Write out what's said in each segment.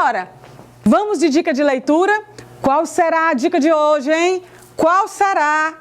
Simbora! Vamos de dica de leitura? Qual será a dica de hoje, hein? Qual será?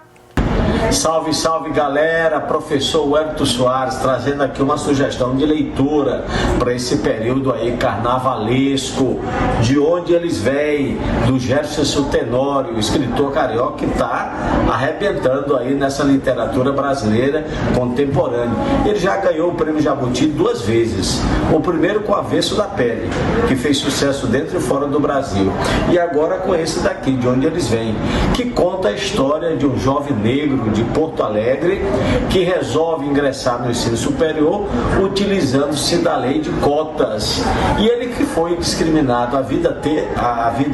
Salve, salve galera, professor Wellington Soares trazendo aqui uma sugestão de leitura para esse período aí carnavalesco, De Onde Eles Vêm, do Jefferson Tenório, escritor carioca que está arrebentando aí nessa literatura brasileira contemporânea. Ele já ganhou o prêmio Jabuti 2 vezes, o primeiro com Avesso da Pele, que fez sucesso dentro e fora do Brasil, e agora com esse daqui, De Onde Eles Vêm, que conta a história de um jovem negro de Porto Alegre que resolve ingressar no ensino superior utilizando-se da lei de cotas. E ele que foi discriminado a vida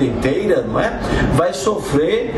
inteira, não é? Vai sofrer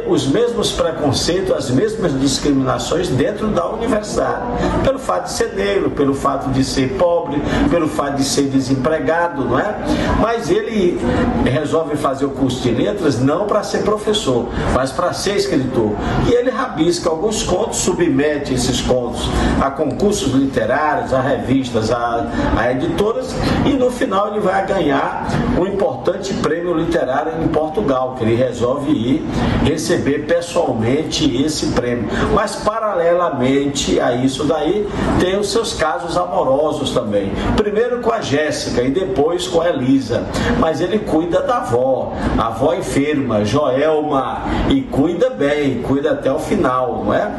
os mesmos preconceitos, as mesmas discriminações dentro da universidade, pelo fato de ser negro, pelo fato de ser pobre, pelo fato de ser desempregado, não é? Mas ele resolve fazer o curso de letras não para ser professor, mas para ser escritor. E ele rabisca alguns contos, submete esses contos a concursos literários, a revistas, a editoras, e no final ele vai ganhar um importante prêmio literário em Portugal, que ele resolve ir receber pessoalmente esse prêmio. Mas paralelamente a isso daí, tem os seus casos amorosos também. Primeiro com a Jéssica e depois com a Elisa. Mas ele cuida da avó, a avó enferma, Joelma, e cuida bem, cuida até o final, não é?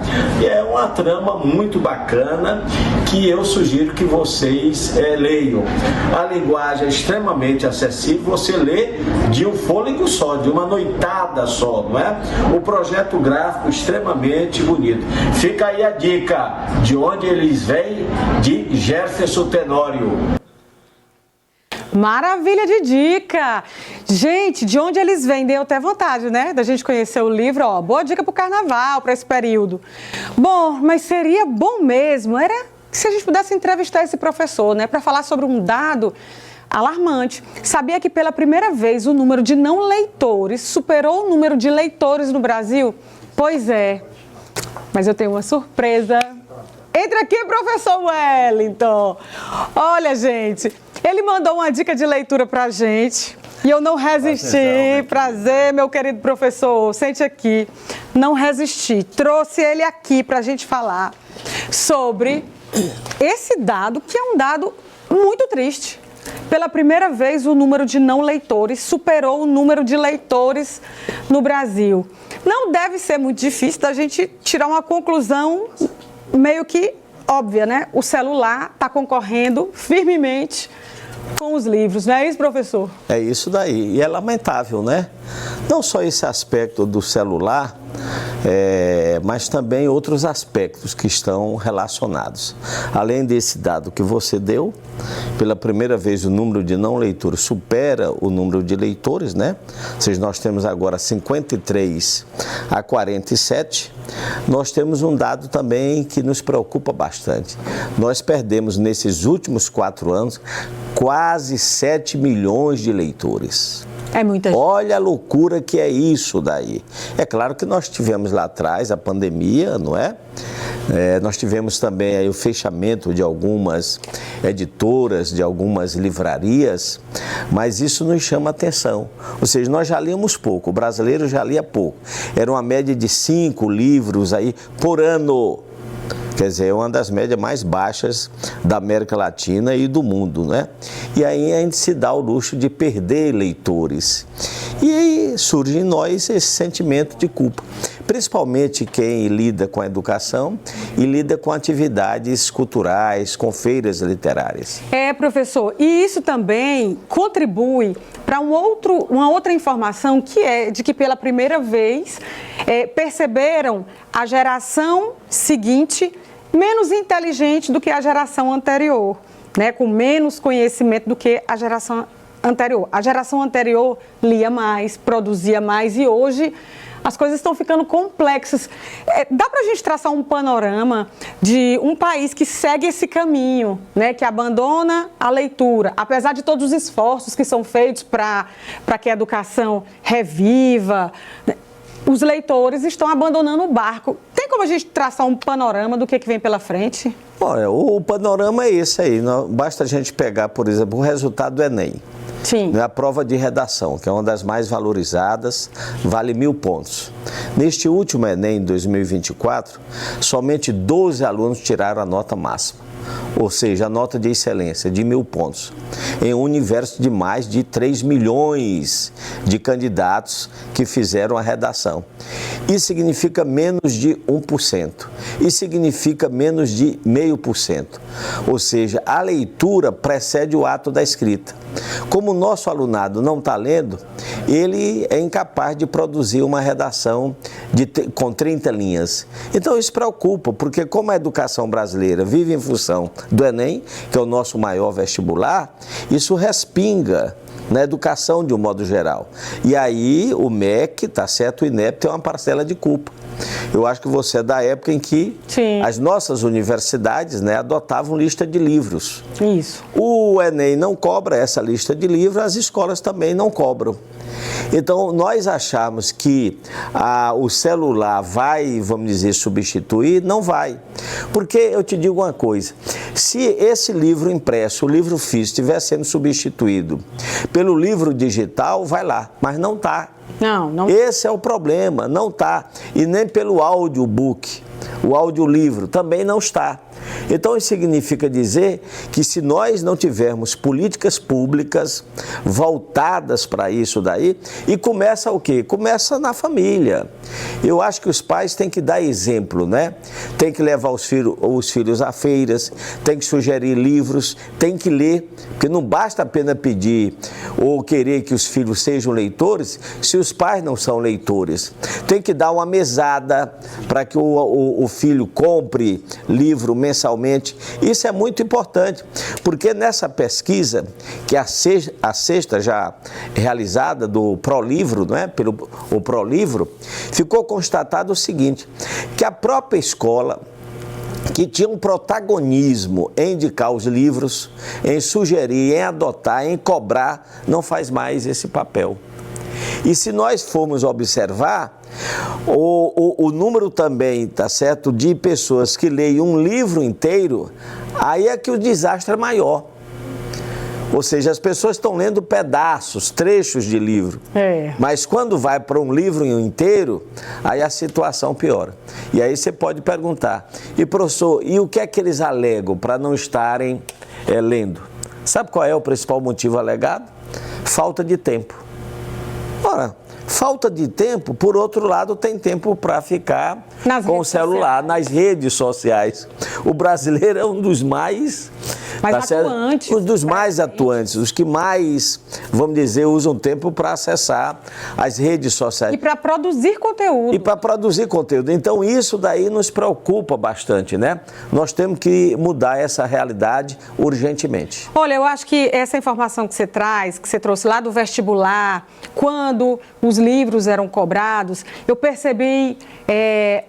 E é uma trama muito bacana que eu sugiro que vocês leiam. A linguagem é extremamente acessível, você lê de um fôlego só, de uma noitada só, não é? O projeto gráfico extremamente bonito. Fica aí a dica, De Onde Eles Vêm, de Jefferson Tenório. Maravilha de dica! Gente, De Onde Eles Vêm, deu até vontade, né? Da gente conhecer o livro, ó. Boa dica pro carnaval, para esse período. Bom, mas seria bom mesmo, era se a gente pudesse entrevistar esse professor, né? Para falar sobre um dado alarmante. Sabia que pela primeira vez o número de não leitores superou o número de leitores no Brasil? Pois é, mas eu tenho uma surpresa. Entra aqui, professor Wellington. Olha, gente, ele mandou uma dica de leitura pra gente e eu não resisti. Prazer, meu querido professor, sente aqui. Não resisti. Trouxe ele aqui pra gente falar sobre esse dado, que é um dado muito triste. Pela primeira vez, o número de não leitores superou o número de leitores no Brasil. Não deve ser muito difícil da gente tirar uma conclusão meio que óbvia, né? O celular está concorrendo firmemente com os livros, não é isso, professor? É isso daí, e é lamentável, né? Não só esse aspecto do celular, mas também outros aspectos que estão relacionados. Além desse dado que você deu, pela primeira vez o número de não leitores supera o número de leitores, né? Ou seja, nós temos agora 53 a 47. Nós temos um dado também que nos preocupa bastante. Nós perdemos nesses últimos 4 anos quase 7 milhões de leitores. É muita gente. Olha a loucura que é isso daí. É claro que nós tivemos lá atrás a pandemia, não é? Nós tivemos também aí o fechamento de algumas editoras, de algumas livrarias, mas isso nos chama atenção. Ou seja, nós já líamos pouco, o brasileiro já lia pouco. Era uma média de 5 livros aí por ano. Quer dizer, é uma das médias mais baixas da América Latina e do mundo, né? E aí a gente se dá o luxo de perder leitores. E aí surge em nós esse sentimento de culpa. Principalmente quem lida com a educação e lida com atividades culturais, com feiras literárias. Professor, e isso também contribui para uma outra informação que é de que pela primeira vez perceberam a geração seguinte menos inteligente do que a geração anterior, né? Com menos conhecimento do que a geração anterior. A geração anterior lia mais, produzia mais e hoje as coisas estão ficando complexas. Dá para a gente traçar um panorama de um país que segue esse caminho, né, que abandona a leitura, apesar de todos os esforços que são feitos para que a educação reviva. Os leitores estão abandonando o barco. Tem como a gente traçar um panorama do que vem pela frente? Olha, o panorama é esse aí. Basta a gente pegar, por exemplo, o resultado do Enem. Sim. A prova de redação, que é uma das mais valorizadas, vale 1.000 pontos. Neste último Enem, 2024, somente 12 alunos tiraram a nota máxima. Ou seja, a nota de excelência de 1.000 pontos, em um universo de mais de 3 milhões de candidatos que fizeram a redação. Isso significa menos de 1%, isso significa menos de 0,5%. Ou seja, a leitura precede o ato da escrita. Como o nosso alunado não está lendo, ele é incapaz de produzir uma redação com 30 linhas. Então isso preocupa, porque como a educação brasileira vive em função do Enem, que é o nosso maior vestibular, isso respinga na educação de um modo geral. E aí o MEC, tá certo, o INEP tem uma parcela de culpa. Eu acho que você é da época em que Sim. as nossas universidades, né, adotavam lista de livros. Isso. O Enem não cobra essa lista de livros, as escolas também não cobram. Então, nós achamos que o celular vai, vamos dizer, substituir, não vai. Porque eu te digo uma coisa, se esse livro impresso, o livro físico, estiver sendo substituído pelo livro digital, vai lá, mas não está. Não. Esse é o problema, não está. E nem pelo audiobook, o audiolivro também não está. Então isso significa dizer que se nós não tivermos políticas públicas voltadas para isso daí, e começa o quê? Começa na família. Eu acho que os pais têm que dar exemplo, né? Tem que levar os filhos a feiras, tem que sugerir livros, tem que ler, porque não basta apenas pedir ou querer que os filhos sejam leitores se os pais não são leitores. Tem que dar uma mesada para que o filho compre livro mensalmente. Isso é muito importante, porque nessa pesquisa, que é a sexta já realizada do Prolivro, não é? Pelo o Prolivro, ficou constatado o seguinte, que a própria escola, que tinha um protagonismo em indicar os livros, em sugerir, em adotar, em cobrar, não faz mais esse papel. E se nós formos observar, o número também, tá certo, de pessoas que leem um livro inteiro, aí é que o desastre é maior. Ou seja, as pessoas estão lendo pedaços, trechos de livro. Mas quando vai para um livro inteiro, aí a situação piora. E aí você pode perguntar, e professor, e o que é que eles alegam para não estarem lendo? Sabe qual é o principal motivo alegado? Falta de tempo. Ora, falta de tempo, por outro lado, tem tempo para ficar com o celular, nas redes sociais. O brasileiro é um dos mais atuantes. Um dos mais atuantes, os que mais, vamos dizer, usam tempo para acessar as redes sociais. E para produzir conteúdo. Então, isso daí nos preocupa bastante, né? Nós temos que mudar essa realidade urgentemente. Olha, eu acho que essa informação que você trouxe lá do vestibular, quando os livros eram cobrados, eu percebi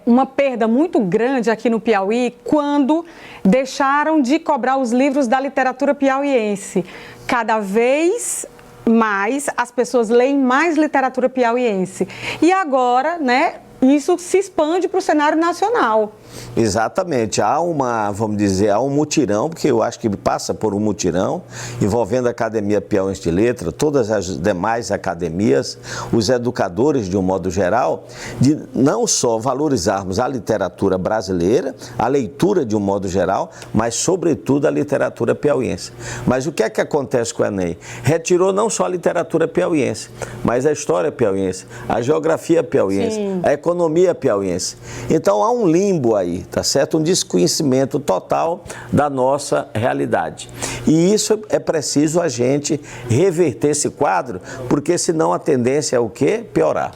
uma perda muito grande aqui no Piauí quando deixaram de cobrar os livros da literatura piauiense. Cada vez mais as pessoas leem mais literatura piauiense. E agora, né, isso se expande para o cenário nacional. Exatamente, há um mutirão, porque eu acho que passa por um mutirão, envolvendo a Academia Piauiense de Letras, todas as demais academias, os educadores de um modo geral, de não só valorizarmos a literatura brasileira, a leitura de um modo geral, mas sobretudo a literatura piauiense. Mas o que é que acontece com o Enem? Retirou não só a literatura piauiense, mas a história piauiense, a geografia piauiense, Sim. a economia piauiense. Então há um limbo aí, tá certo? Um desconhecimento total da nossa realidade. E isso é preciso a gente reverter esse quadro, porque senão a tendência é o quê? Piorar.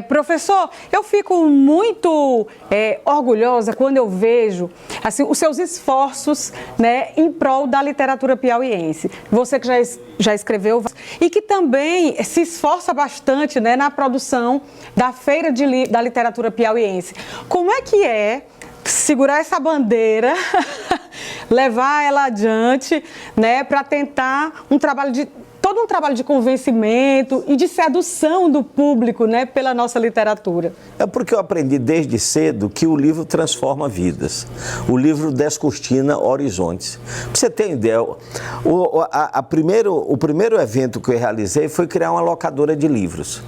Professor, eu fico muito orgulhosa quando eu vejo assim, os seus esforços, né, em prol da literatura piauiense. Você que já escreveu e que também se esforça bastante, né, na produção da Feira da Literatura Piauiense. Como é que segurar essa bandeira, levar ela adiante, né, para tentar um trabalho de todo um trabalho de convencimento e de sedução do público, né, pela nossa literatura. É porque eu aprendi desde cedo que o livro transforma vidas. O livro descortina horizontes. Para você ter ideia, o primeiro evento que eu realizei foi criar uma locadora de livros.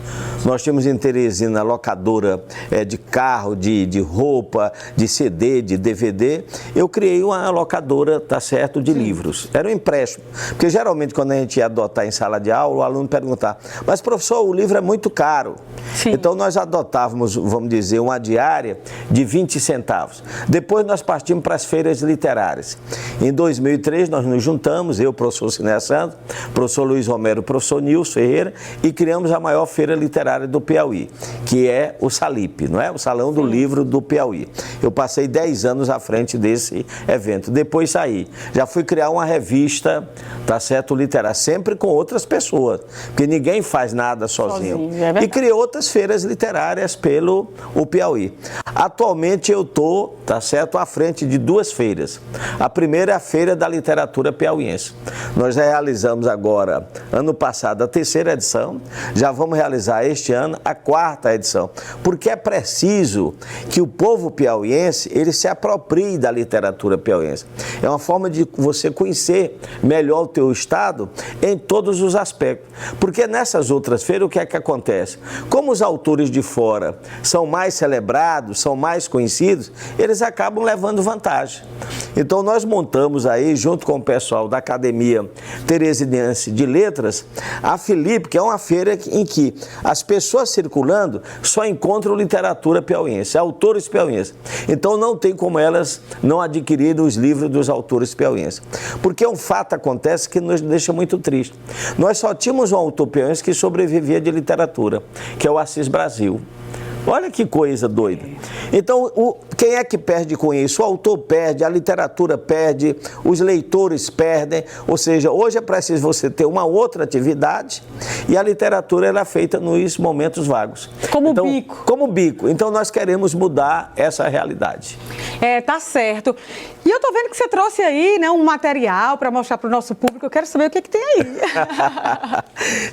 Nós tínhamos em Teresina locadora de carro, de roupa, de CD, de DVD. Eu criei uma locadora, tá certo, de livros. Era um empréstimo. Porque geralmente quando a gente ia adotar em sala de aula, o aluno perguntava, mas professor, o livro é muito caro. Sim. Então nós adotávamos, vamos dizer, uma diária de 20 centavos. Depois nós partimos para as feiras literárias. Em 2003 nós nos juntamos, eu, professor Ciné Santos, professor Luiz Romero, professor Nilson Ferreira, e criamos a maior feira literária do Piauí, que é o Salip, não é? O Salão do Livro do Piauí. Eu passei 10 anos à frente desse evento. Depois saí. Já fui criar uma revista, tá certo, literária, sempre com outras pessoas, porque ninguém faz nada sozinho. E criei outras feiras literárias pelo Piauí. Atualmente eu estou, tá certo, à frente de 2 feiras. A primeira é a Feira da Literatura Piauiense. Nós já realizamos agora, ano passado, a 3ª edição, já vamos realizar este ano a 4ª edição, porque é preciso que o povo piauiense, ele se aproprie da literatura piauiense. É uma forma de você conhecer melhor o teu estado em todos os aspectos, porque nessas outras feiras o que é que acontece? Como os autores de fora são mais celebrados, são mais conhecidos, eles acabam levando vantagem. Então nós montamos aí, junto com o pessoal da Academia Teresinense de Letras, a Filipe, que é uma feira em que as pessoas circulando só encontram literatura piauiense, autores piauienses. Então não tem como elas não adquirirem os livros dos autores piauienses. Porque um fato acontece que nos deixa muito triste. Nós só tínhamos um autor piauiense que sobrevivia de literatura, que é o Assis Brasil. Olha que coisa doida. Então, quem é que perde com isso? O autor perde, a literatura perde, os leitores perdem. Ou seja, hoje é preciso você ter uma outra atividade e a literatura ela é feita nos momentos vagos. Como bico. Como bico. Então, nós queremos mudar essa realidade. Tá certo. E eu tô vendo que você trouxe aí, né, um material para mostrar para o nosso público. Eu quero saber o que tem aí.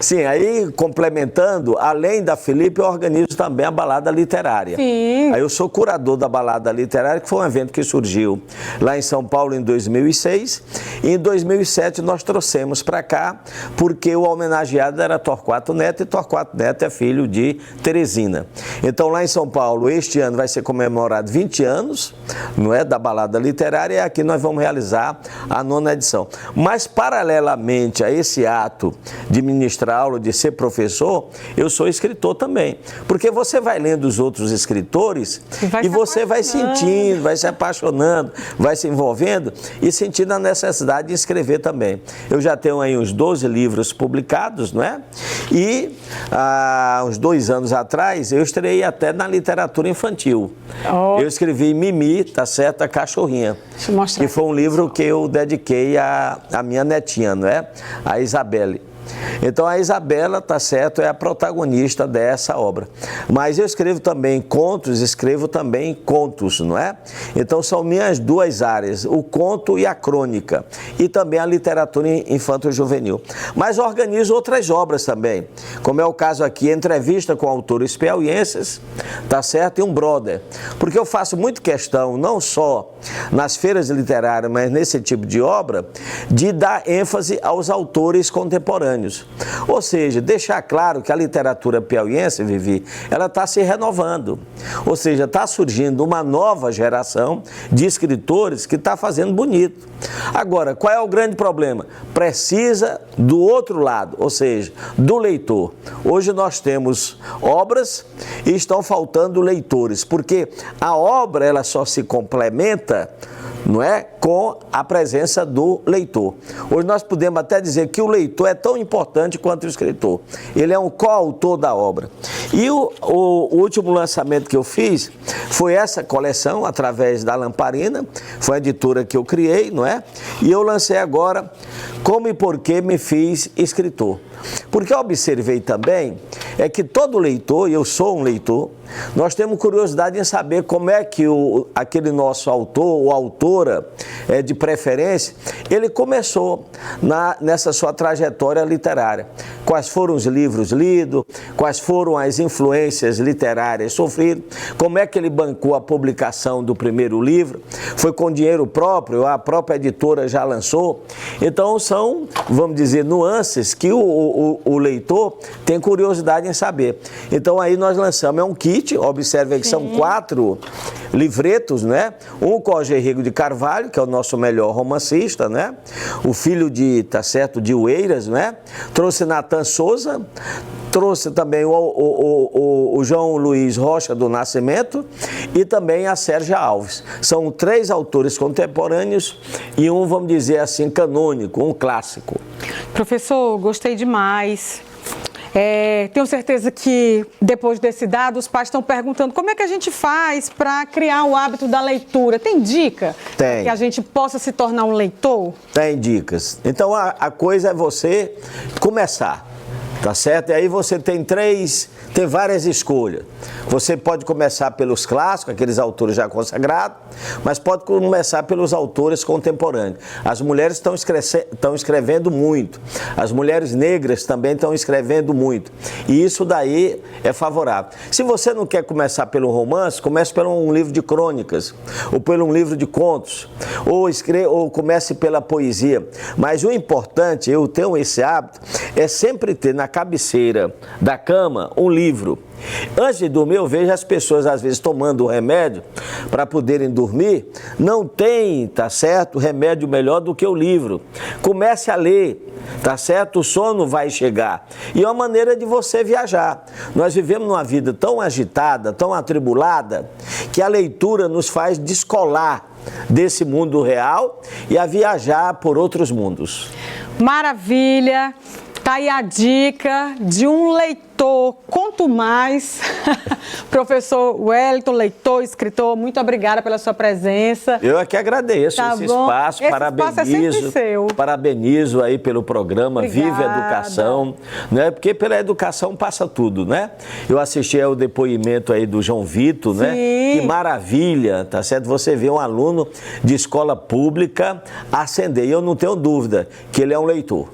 Sim, aí complementando, além da Filipe, eu organizo também a Balada Literária. Sim. Aí eu sou curador da Balada Literária, que foi um evento que surgiu lá em São Paulo em 2006. E em 2007 nós trouxemos para cá, porque o homenageado era Torquato Neto, e Torquato Neto é filho de Teresina. Então lá em São Paulo, este ano vai ser comemorado 20 anos, não é, da Balada Literária, e aqui nós vamos realizar a 9ª edição. Mas paralelamente a esse ato de ministrar aula, de ser professor, eu sou escritor também. Porque você vai lendo os outros escritores e você vai sentindo, vai se apaixonando, vai se envolvendo e sentindo a necessidade de escrever também. Eu já tenho aí uns 12 livros publicados, não é? E há uns 2 anos atrás eu estreiei até na literatura infantil. Eu escrevi Mimi, tá certo, a Cachorrinha. Deixa eu mostrar. Que foi um livro que eu dediquei à minha netinha, não é? A Isabelle. Então a Isabela, tá certo, é a protagonista dessa obra. Mas eu escrevo também contos, não é? Então são minhas 2 áreas, o conto e a crônica. E também a literatura infanto-juvenil. Mas organizo outras obras também, como é o caso aqui, entrevista com autores piauienses, tá certo? E um brother. Porque eu faço muito questão, não só nas feiras literárias, mas nesse tipo de obra, de dar ênfase aos autores contemporâneos. Ou seja, deixar claro que a literatura piauiense, Vivi, ela está se renovando. Ou seja, está surgindo uma nova geração de escritores que está fazendo bonito. Agora, qual é o grande problema? Precisa do outro lado, ou seja, do leitor. Hoje nós temos obras e estão faltando leitores, porque a obra ela só se complementa, não é, com a presença do leitor. Hoje nós podemos até dizer que o leitor é tão importante quanto o escritor. Ele é um coautor da obra. E o último lançamento que eu fiz foi essa coleção, através da Lamparina, foi a editora que eu criei, não é? E eu lancei agora Como e Por que Me Fiz Escritor. Porque eu observei também é que todo leitor, e eu sou um leitor, nós temos curiosidade em saber como é que aquele nosso autor ou autor editora de preferência, ele começou nessa sua trajetória literária. Quais foram os livros lidos, quais foram as influências literárias sofridas, como é que ele bancou a publicação do primeiro livro, foi com dinheiro próprio, a própria editora já lançou. Então são, vamos dizer, nuances que o leitor tem curiosidade em saber. Então aí nós lançamos, é um kit, observe aí que são 4 livretos, né? Um com o Gerrigo de Carvalho, que é o nosso melhor romancista, né? O filho de, tá certo, de Oeiras, né? Trouxe Natan Souza, trouxe também o João Luiz Rocha do Nascimento e também a Sérgia Alves. São 3 autores contemporâneos e um, vamos dizer assim, canônico, um clássico. Professor, gostei demais. Tenho certeza que depois desse dado, os pais estão perguntando como é que a gente faz para criar o hábito da leitura. Tem dica? Tem. Que a gente possa se tornar um leitor? Tem dicas. Então a coisa é você começar. Tá certo? E aí você tem várias escolhas. Você pode começar pelos clássicos, aqueles autores já consagrados, mas pode começar pelos autores contemporâneos. As mulheres estão escrevendo muito, as mulheres negras também estão escrevendo muito, e isso daí é favorável. Se você não quer começar pelo romance, comece por um livro de crônicas, ou por um livro de contos, ou comece pela poesia. Mas o importante, eu tenho esse hábito, é sempre ter na cabeceira da cama um livro. Antes de dormir, eu vejo as pessoas às vezes tomando o remédio para poderem dormir. Não tem, tá certo, remédio melhor do que o livro. Comece a ler, tá certo? O sono vai chegar. E é uma maneira de você viajar. Nós vivemos numa vida tão agitada, tão atribulada, que a leitura nos faz descolar desse mundo real e a viajar por outros mundos. Maravilha! Tá aí a dica de um leitor, quanto mais. Professor Wellington, leitor, escritor, muito obrigada pela sua presença. Eu é que agradeço esse espaço, parabenizo, parabenizo aí pelo programa Obrigada. Viva Educação, né? Porque pela educação passa tudo, né? Eu assisti ao depoimento aí do João Vitor, né? Que maravilha, tá certo? Você vê um aluno de escola pública ascender, e eu não tenho dúvida que ele é um leitor.